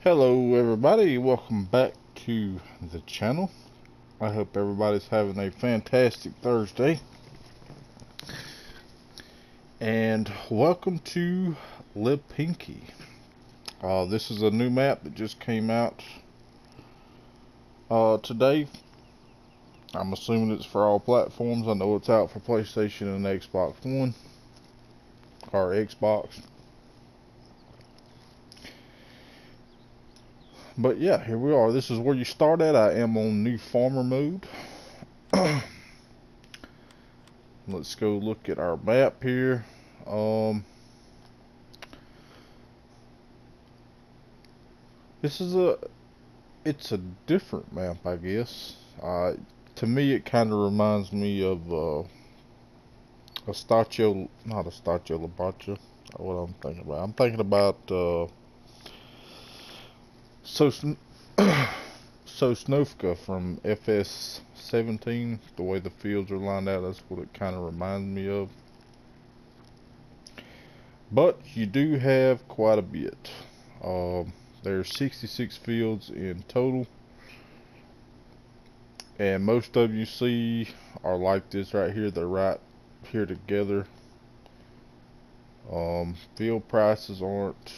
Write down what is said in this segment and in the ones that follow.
Hello everybody, welcome back to the channel. I hope everybody's having a fantastic Thursday. And welcome to Lipinki. This is a new map that just came out today. I'm assuming it's for all platforms. I know it's out for PlayStation and Xbox One. Or Xbox. But yeah, here we are. This is where you start at. I am on new farmer mode. Let's go look at our map here. It's a different map, I guess. To me, it kind of reminds me of not a Stacio Labacha. What I'm thinking about? I'm thinking about Sosnovka from FS17. The way the fields are lined out, that's what it kind of reminds me of. But you do have quite a bit. There's 66 fields in total. And most of you see are like this right here. They're right here together. Field prices aren't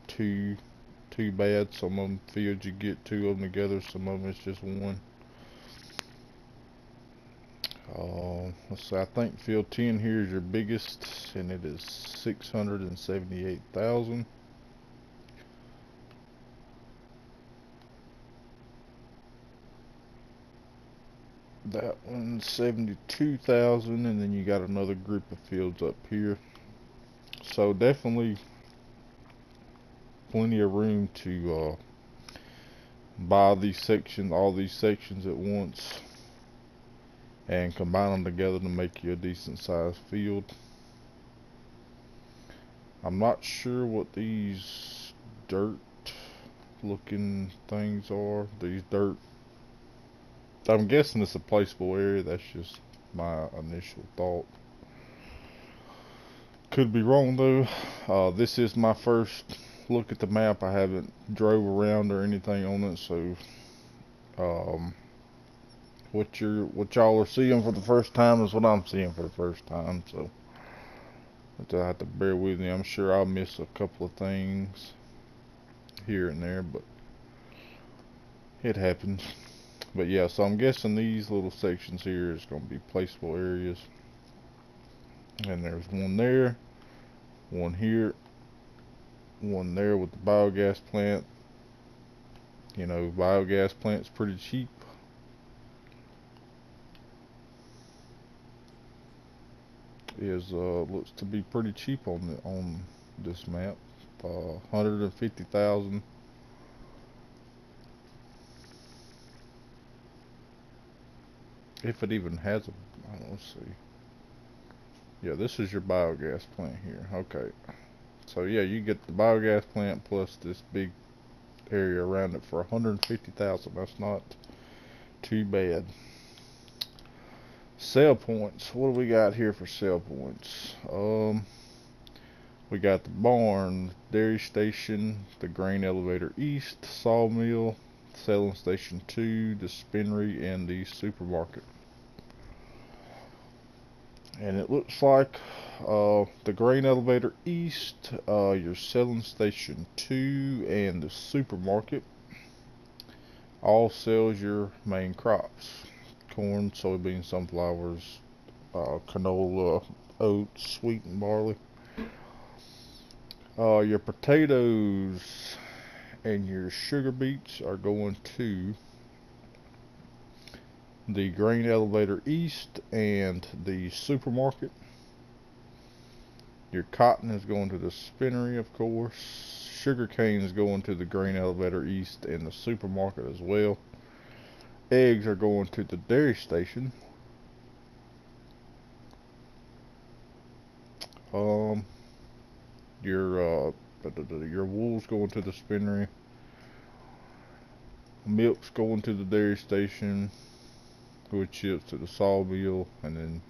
too bad. Some of them fields you get two of them together. Some of them it's just one. Let's see. I think field 10 here is your biggest, and it is 678,000. That one's 72,000, and then you got another group of fields up here. So definitely plenty of room to buy all these sections at once and combine them together to make you a decent sized field. I'm not sure what these dirt looking things are. I'm guessing it's a placeable area. That's just my initial thought. Could be wrong though. This is my first look at the map. I haven't drove around or anything on it, so what y'all are seeing for the first time is what I'm seeing for the first time. So I have to bear with me. I'm sure I'll miss a couple of things here and there, but it happens. But yeah, so I'm guessing these little sections here is going to be placeable areas. And there's one there, one here, one there with the biogas plant. You know, biogas plant's pretty cheap. Looks to be pretty cheap on this map. 150,000. If it even has a, let's see. Yeah, this is your biogas plant here. Okay. So yeah, you get the biogas plant plus this big area around it for 150,000. That's not too bad. Sell points. What do we got here for sell points? We got the barn, dairy station, the grain elevator east, sawmill, selling station 2, the spinnery, and the supermarket. And it looks like the grain elevator east, your selling station 2, and the supermarket all sells your main crops: corn, soybeans, sunflowers, canola, oats, wheat, and barley. Your potatoes and your sugar beets are going to the grain elevator east and the supermarket. Your cotton is going to the spinnery, of course. Sugar cane is going to the grain elevator east and the supermarket as well. Eggs are going to the dairy station. Your wool's going to the spinnery. Milk's going to the dairy station. Wood chips to the sawmill, and then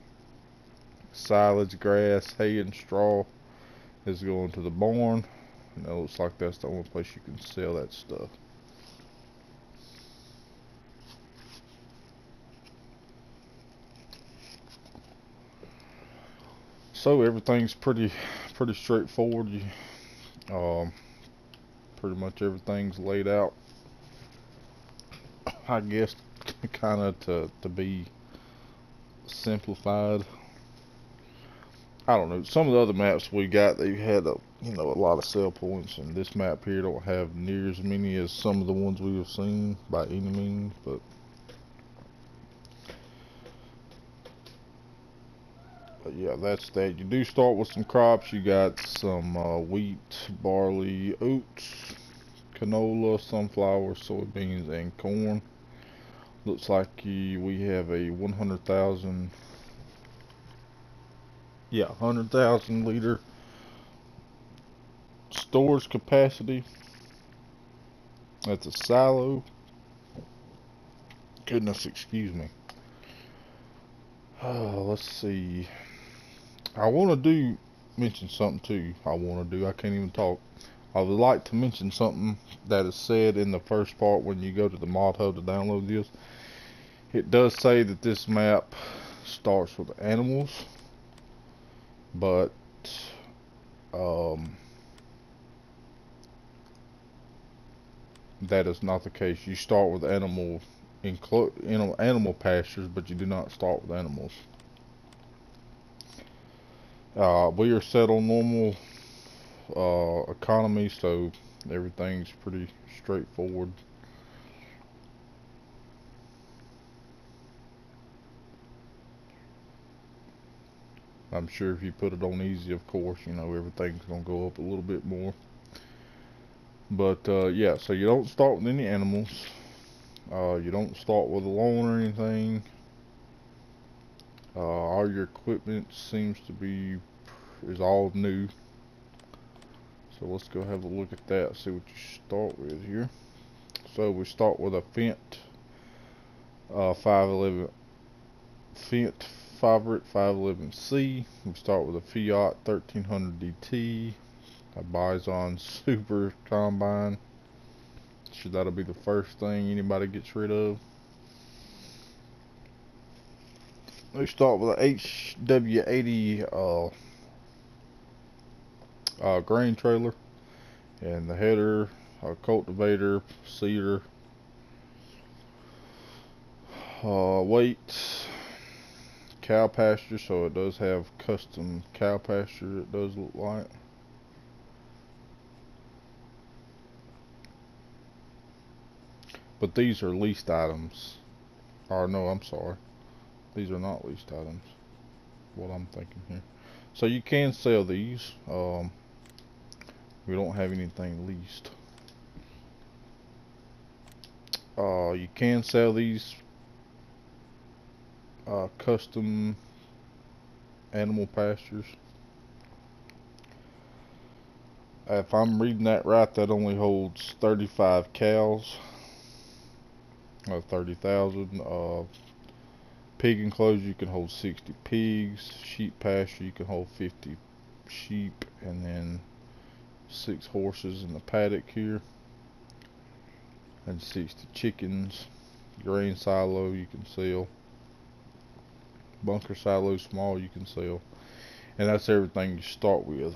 silage, grass, hay, and straw is going to the barn. And it looks like that's the only place you can sell that stuff. So everything's pretty straightforward. Pretty much everything's laid out, I guess, kind of to be simplified. I don't know. Some of the other maps we got, they had a lot of sell points, and this map here don't have near as many as some of the ones we have seen by any means. But yeah, that's that. You do start with some crops. You got some wheat, barley, oats, canola, sunflower, soybeans, and corn. Looks like we have a 100,000 liter storage capacity. That's a silo. Goodness, excuse me. Let's see. I want to mention something too. I can't even talk. I would like to mention something that is said in the first part when you go to the mod hub to download this. It does say that this map starts with animals, but that is not the case. You start with animal pastures, but you do not start with animals. We are set on normal economy, so everything's pretty straightforward. I'm sure if you put it on easy, of course, everything's gonna go up a little bit more. But yeah, so you don't start with any animals. You don't start with a lawn or anything. All your equipment is all new. So let's go have a look at that, see what you start with here. So we start with a Fendt 511 Fabric 511C. We start with a Fiat 1300 DT, a Bison Super Combine. That'll be the first thing anybody gets rid of. We start with a HW80 grain trailer, and the header, a cultivator, seeder, weight, cow pasture, so it does have custom cow pasture, it does look like. But these are leased items. Or no, I'm sorry. These are not leased items. What I'm thinking here. So you can sell these. We don't have anything leased. You can sell these custom animal pastures. If I'm reading that right, that only holds 35 cows. 30,000. Pig enclosure, you can hold 60 pigs. Sheep pasture, you can hold 50 sheep, and then 6 horses in the paddock here, and 60 chickens. Grain silo you can sell. Bunker silo small you can sell. And that's everything you start with.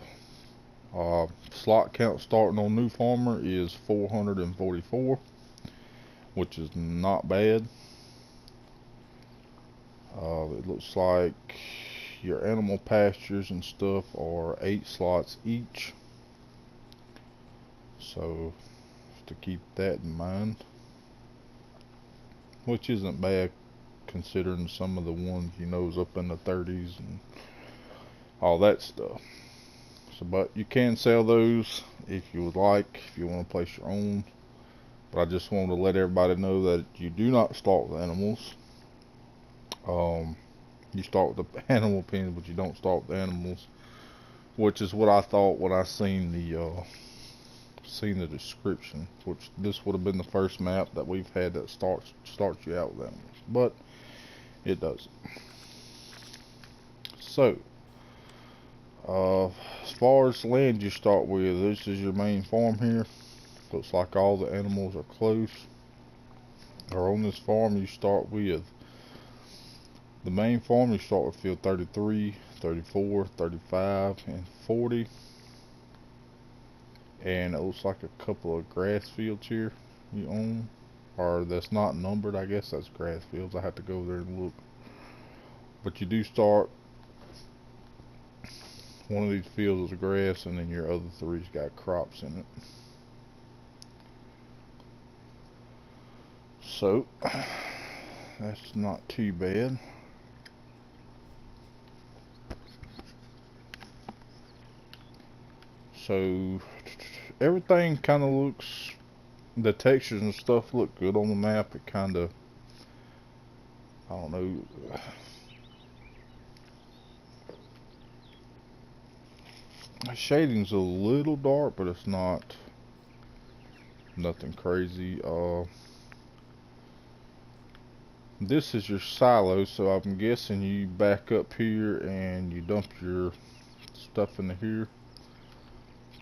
Slot count starting on new farmer is 444, which is not bad. It looks like your animal pastures and stuff are 8 slots each, so to keep that in mind, which isn't bad considering some of the ones is up in the 30s and all that stuff. So, but you can sell those if you would like, if you want to place your own. But I just wanted to let everybody know that you do not start with animals. You start with the animal pens, but you don't start with the animals, which is what I thought when I seen the description. Which this would have been the first map that we've had that starts you out with animals, but it doesn't. So As far as land you start with, this is your main farm here. Looks like all the animals are close. Or on this farm you start with the main farm. You start with field 33, 34, 35, and 40. And it looks like a couple of grass fields here you own. Or that's not numbered, I guess that's grass fields. I have to go there and look. But you do start, one of these fields is grass, and then your other three's got crops in it. So, that's not too bad. So, everything kind of looks, the textures and stuff look good on the map. It kind of, I don't know. The shading's a little dark, but it's not nothing crazy. This is your silo, so I'm guessing you back up here and you dump your stuff into here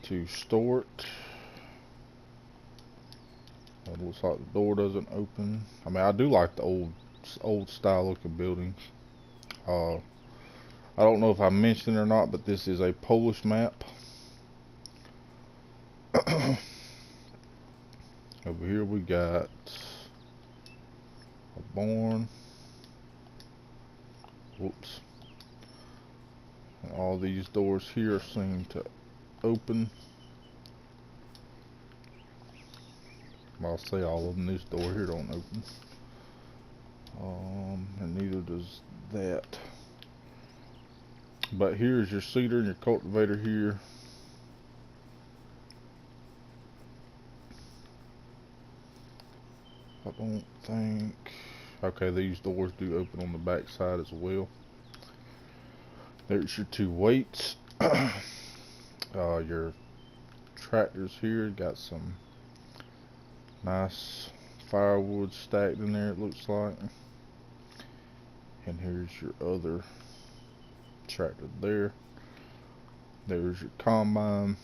to store it. It looks like the door doesn't open. I mean, I do like the old style looking buildings. I don't know if I mentioned it or not, but this is a Polish map. Over here we got a barn. Whoops. And all these doors here seem to open. I'll say all of them. This door here don't open. And neither does that. But here's your seeder and your cultivator here. I don't think... Okay, these doors do open on the back side as well. There's your two weights. Your tractors here got some nice firewood stacked in there, it looks like. And here's your other tractor there. There's your combine.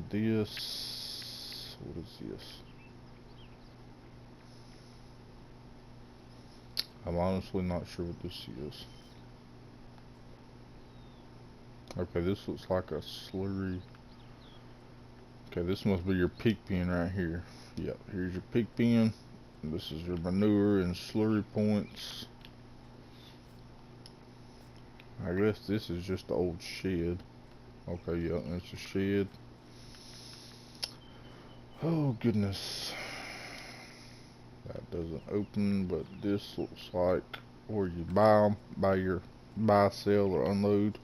This, what is this? I'm honestly not sure what this is. Okay, this looks like a slurry. Okay, this must be your pig pen right here. Yep, here's your pig pen. This is your manure and slurry points. I guess this is just the old shed. Okay, yeah, that's a shed. Oh goodness. That doesn't open, but this looks like where you buy your sell, or unload.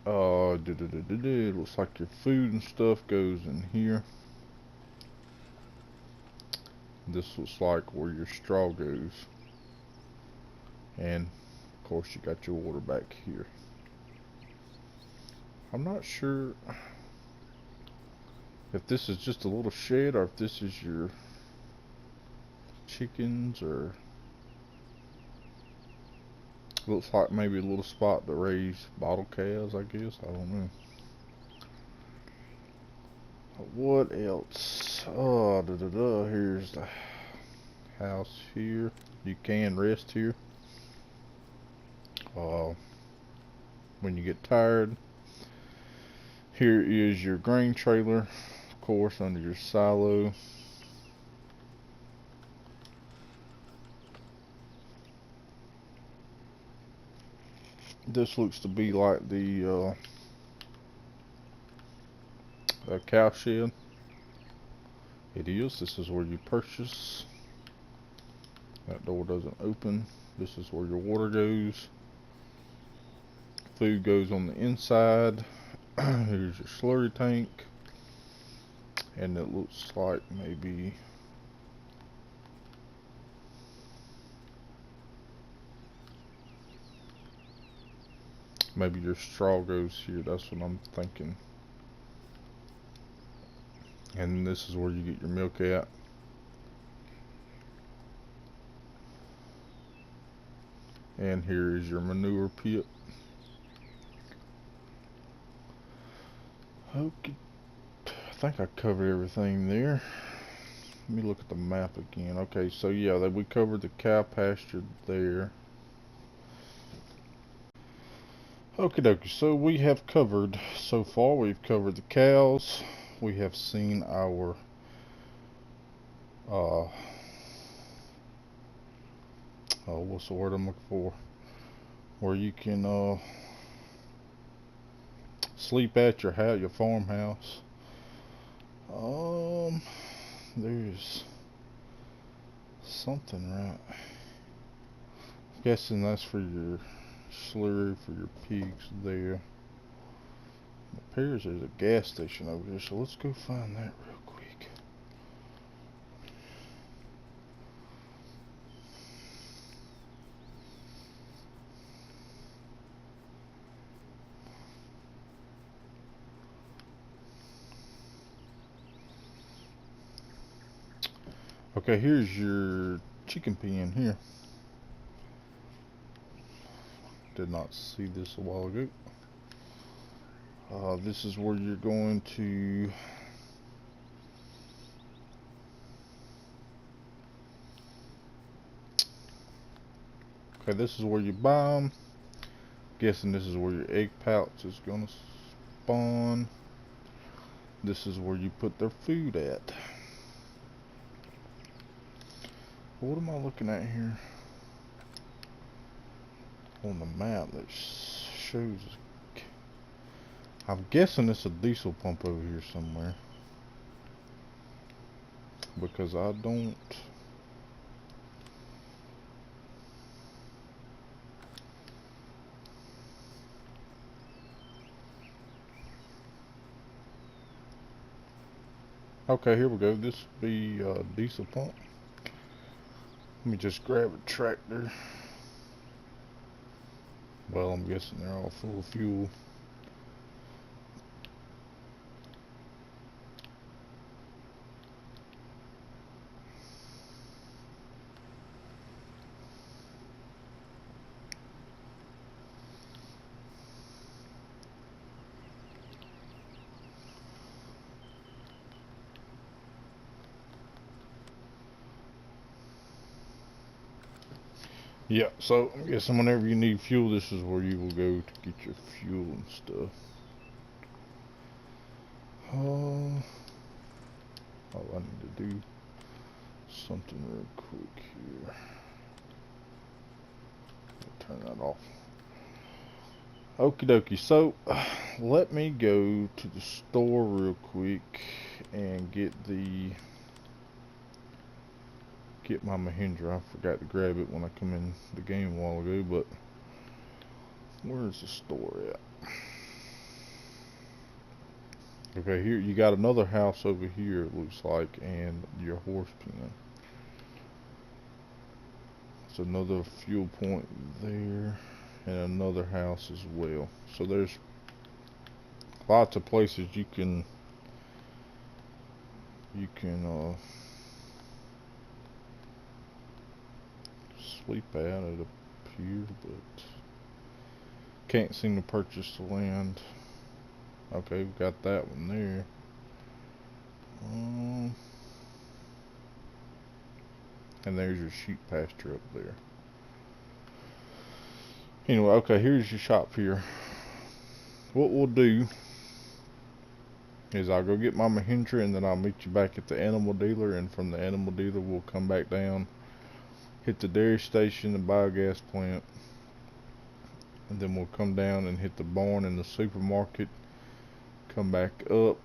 It looks like your food and stuff goes in here. This looks like where your straw goes. And of course you got your water back here. I'm not sure if this is just a little shed or if this is your chickens, or looks like maybe a little spot to raise bottle calves, I guess. I don't know. What else? Oh, here's the house here. You can rest here when you get tired. Here is your grain trailer, of course, under your silo. This looks to be like the cow shed. It is. This is where you purchase. That door doesn't open. This is where your water goes. Food goes on the inside. Here's your slurry tank. And it looks like maybe your straw goes here. That's what I'm thinking. And this is where you get your milk at. And here is your manure pit. Okay, I think I covered everything there. Let me look at the map again. Okay, so yeah, we covered the cow pasture there. Okie dokie, so we have covered, so far we've covered the cows. We have seen our what's the word I'm looking for? Where you can sleep at your house, your farmhouse. There's something right. I'm guessing that's for your slurry for your pigs there. It appears there's a gas station over here, so let's go find that real quick. Okay, here's your chicken pen here. Did not see this a while ago. This is where you're going to this is where you buy them. Guessing this is where your egg pouch is gonna spawn. This is where you put their food at. What am I looking at here? On the map that shows. I'm guessing it's a diesel pump over here somewhere. Because I don't. Okay, here we go. This would be a diesel pump. Let me just grab a tractor. Well, I'm guessing they're all full of fuel. Yeah, so I'm guessing whenever you need fuel, this is where you will go to get your fuel and stuff. Oh, I need to do something real quick here. Turn that off. Okie dokie, so let me go to the store real quick and get my Mahindra. I forgot to grab it when I come in the game a while ago, but where's the store at? Okay, here you got another house over here, it looks like, and your horse pen. It's another fuel point there, and another house as well. So there's lots of places you can sleep at, it appears, but can't seem to purchase the land. Okay, we've got that one there. And there's your sheep pasture up there. Anyway, okay, here's your shop here. What we'll do is I'll go get my Mahindra, and then I'll meet you back at the animal dealer, and from the animal dealer we'll come back down, hit the dairy station, the biogas plant, and then we'll come down and hit the barn and the supermarket, come back up,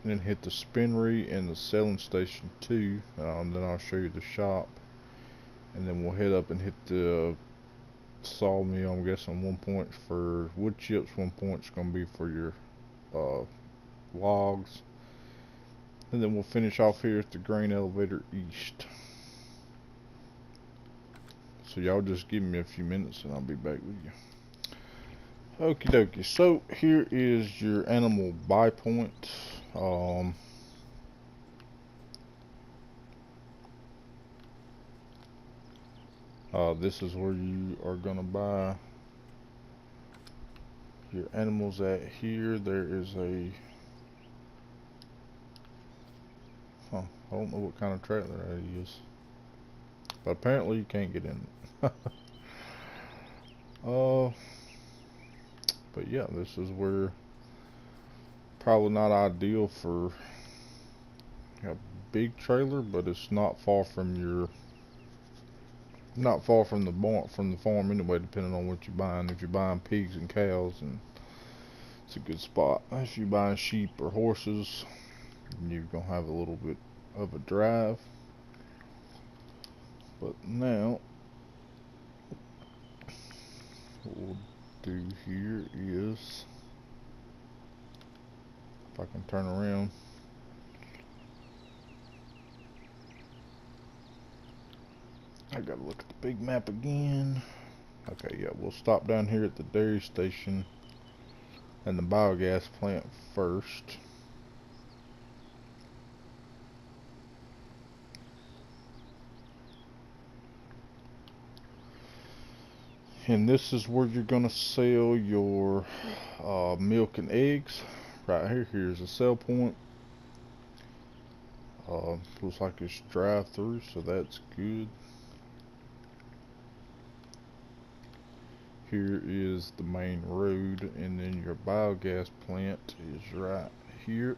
and then hit the spinnery and the selling station too, and then I'll show you the shop, and then we'll head up and hit the sawmill. I'm guessing 1 point for wood chips, 1 point's gonna be for your logs, and then we'll finish off here at the grain elevator east. So y'all just give me a few minutes and I'll be back with you. Okie dokie, so here is your animal buy point. This is where you are gonna buy your animals at. Here there is a, I don't know what kind of trailer that is, but apparently you can't get in it. But yeah, this is where, probably not ideal for a big trailer, but it's not far from the barn, from the farm anyway, depending on what you're buying. If you're buying pigs and cows, and it's a good spot. If you're buying sheep or horses, you're gonna have a little bit of a drive. But now, what we'll do here is, if I can turn around, I gotta look at the big map again. Okay, yeah, we'll stop down here at the dairy station and the biogas plant first. And this is where you're gonna sell your milk and eggs. Right here, here's a sell point. Looks like it's drive-through, so that's good. Here is the main road, and then your biogas plant is right here.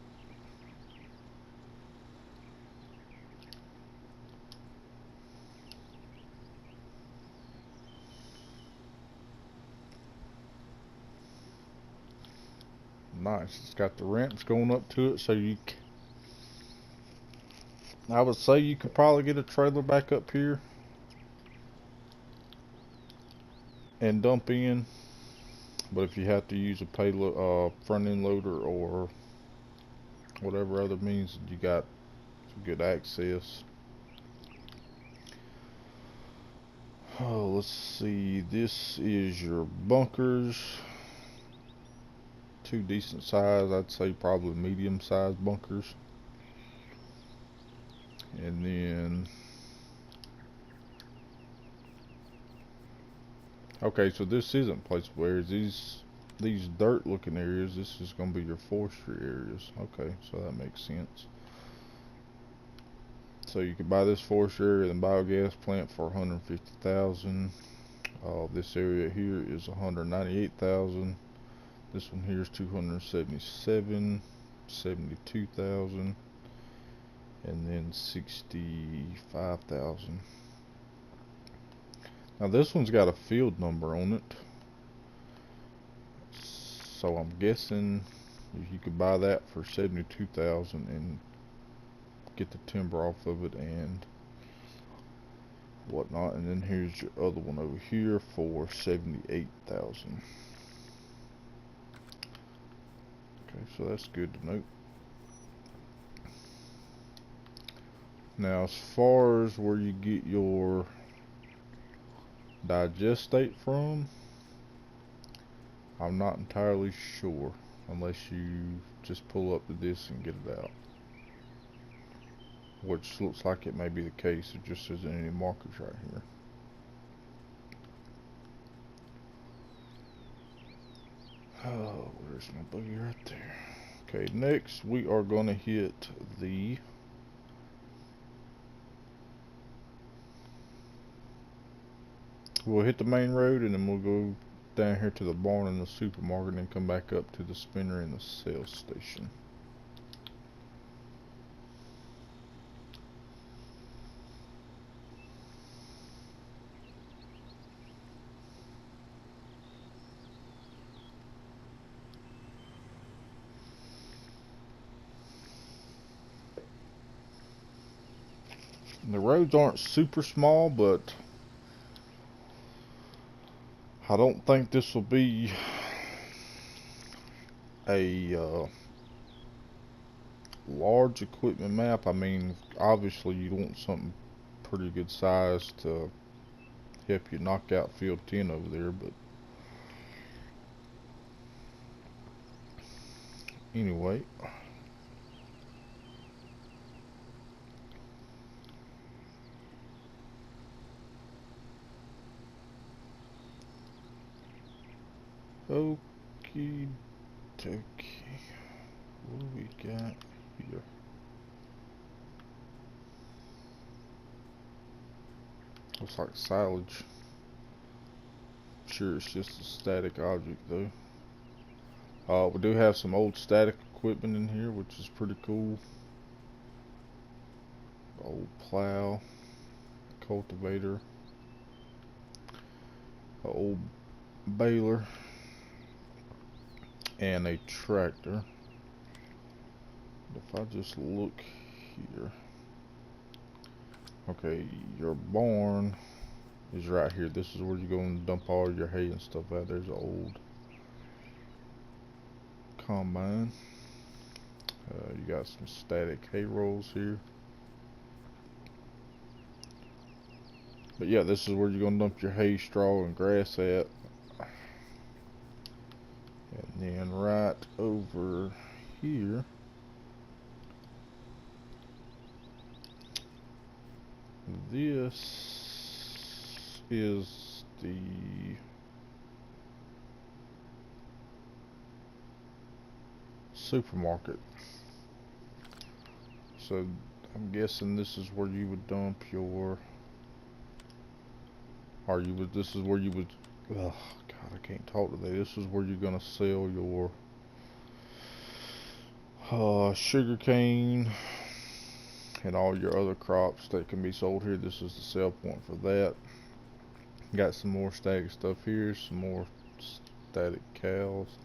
Nice. It's got the ramps going up to it, so I would say you could probably get a trailer back up here and dump in, but if you have to use a payload, front end loader, or whatever other means, you got some good access. Oh, let's see. This is your bunkers. Two decent size, I'd say probably medium sized bunkers. And then, okay, so this isn't placeable areas. These dirt looking areas, this is going to be your forestry areas. Okay, so that makes sense. So you could buy this forestry area and biogas plant for $150,000. This area here is $198,000. This one here is $277,000, $72,000, and then $65,000. Now this one's got a field number on it, so I'm guessing you could buy that for $72,000 and get the timber off of it and whatnot. And then here's your other one over here for $78,000. Okay, so that's good to know. Now, as far as where you get your digestate from, I'm not entirely sure, unless you just pull up to this and get it out, which looks like it may be the case. It just isn't any markers right here. Oh, where's my buggy? Right there. Okay, next we are going to hit the we'll hit the main road, and then we'll go down here to the barn and the supermarket, and come back up to the spinner and the sales station. The roads aren't super small, but I don't think this will be a large equipment map. I mean, obviously you want something pretty good size to help you knock out field 10 over there, but anyway. Okie dokie. What do we got here? Looks like silage. Sure, it's just a static object though. We do have some old static equipment in here, which is pretty cool. Old plow, cultivator, old baler, and a tractor. If I just look here, okay, your barn is right here. This is where you go and dump all your hay and stuff out. There's an old combine. You got some static hay rolls here. But yeah, this is where you're gonna dump your hay, straw, and grass at. And then right over here, this is the supermarket. So I'm guessing this is where you would dump your, or you would, this is where you would, oh God, I can't talk today. This is where you're gonna sell your sugar cane and all your other crops that can be sold here. This is the sell point for that. Got some more static stuff here, some more static cows.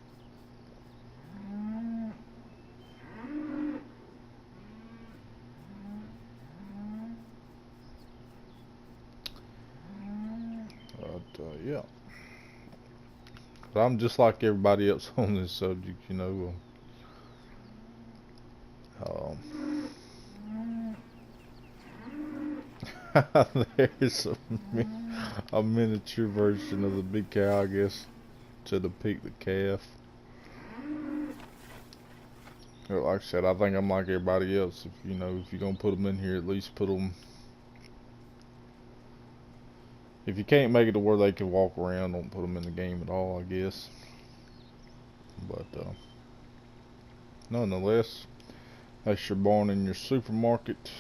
Yeah. But I'm just like everybody else on this subject, you know. There's a miniature version of the big cow, I guess, to depict the calf. But like I said, I think I'm like everybody else. If you know, if you're gonna put them in here, at least put them. If you can't make it to where they can walk around, don't put them in the game at all, I guess. But nonetheless, that's your barn and your supermarket.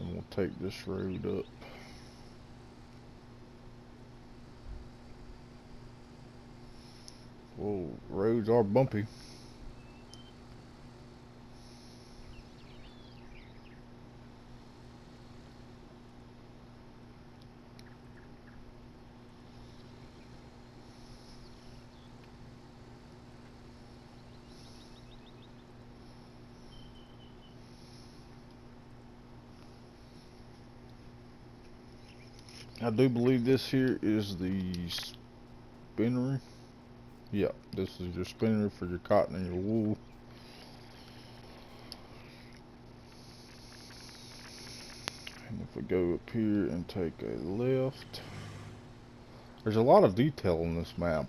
And we'll take this road up. Whoa, roads are bumpy. I do believe this here is the spinnery. Yeah, this is your spinnery for your cotton and your wool. And if we go up here and take a left, there's a lot of detail on this map.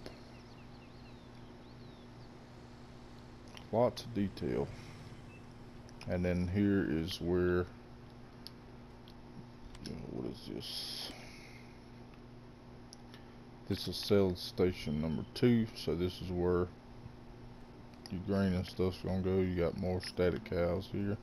Lots of detail. And then here is where, what is this? This is sales station number 2, so this is where your grain and stuff's gonna go. You got more static cows here.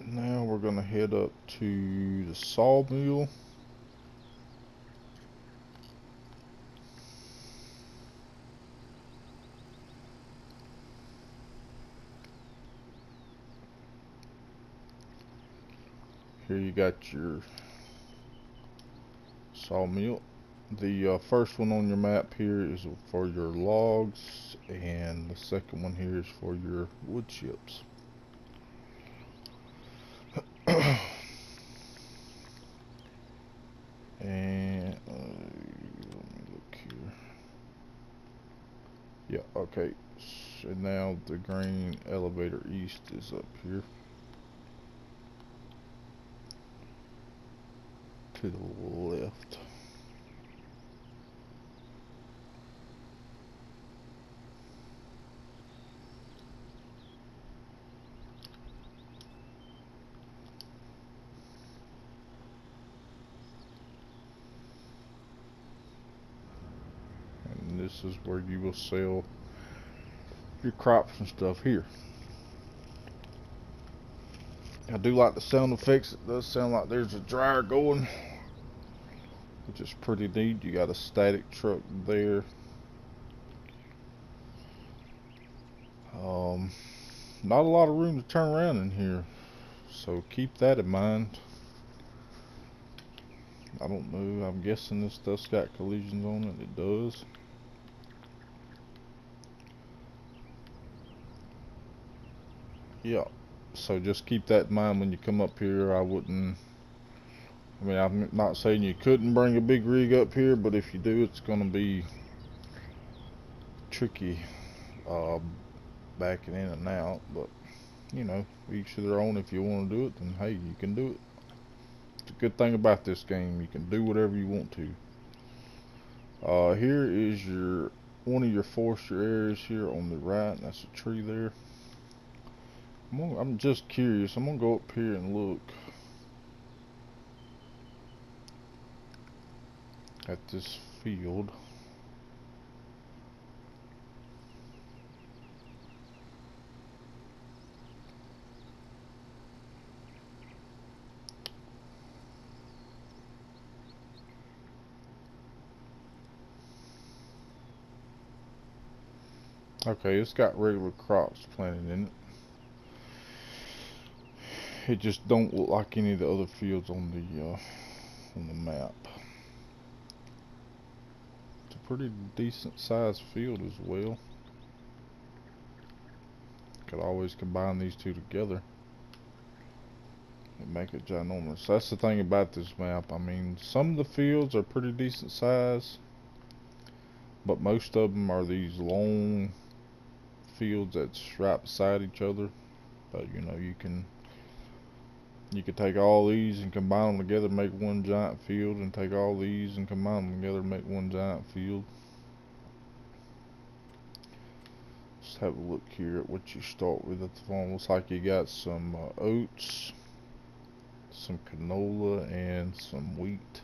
Now we're gonna head up to the sawmill. Here you got your sawmill. The first one on your map here is for your logs, and the second one here is for your wood chips. And let me look here. Yeah, okay. So now the grain elevator east is up here to the left. this is where you will sell your crops and stuff here. I do like the sound effects. It does sound like there's a dryer going, which is pretty neat. You got a static truck there. Not a lot of room to turn around in here, so keep that in mind. I don't know, I'm guessing this stuff's got collisions on it. It does. Yeah, so just keep that in mind when you come up here. I mean, I'm not saying you couldn't bring a big rig up here, but if you do, it's going to be tricky backing in and out. But you know, each to their own. If you want to do it, then hey, you can do it. It's a good thing about this game, you can do whatever you want to. Here is one of your forestry areas here on the right. That's a tree there. I'm just curious. I'm gonna go up here and look at this field. Okay, it's got regular crops planted in it. It just don't look like any of the other fields on the map. It's a pretty decent sized field as well. Could always combine these two together and make it ginormous. That's the thing about this map. I mean, some of the fields are pretty decent size, but most of them are these long fields that's right beside each other. But you know, you can take all these and combine them together, make one giant field, and take all these and combine them together, make one giant field. Let's have a look here at what you start with at the farm. Looks like you got some oats, some canola, and some wheat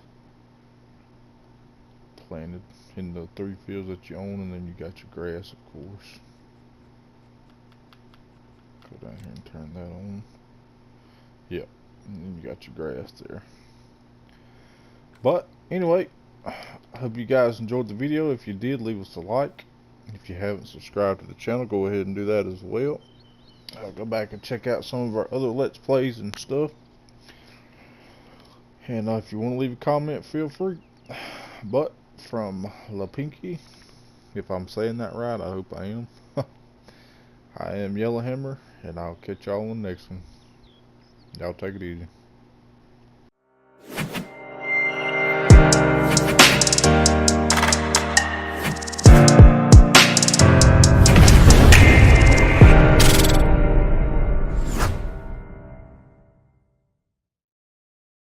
planted in the 3 fields that you own, and then you got your grass, of course. Go down here and turn that on. Yep, and then you got your grass there. But anyway, I hope you guys enjoyed the video. If you did, leave us a like. If you haven't subscribed to the channel, go ahead and do that as well. I'll go back and check out some of our other Let's Plays and stuff. And if you want to leave a comment, feel free. But from Lipinki, if I'm saying that right, I hope I am. I am Yellowhammer, and I'll catch y'all on the next one. Y'all take it easy.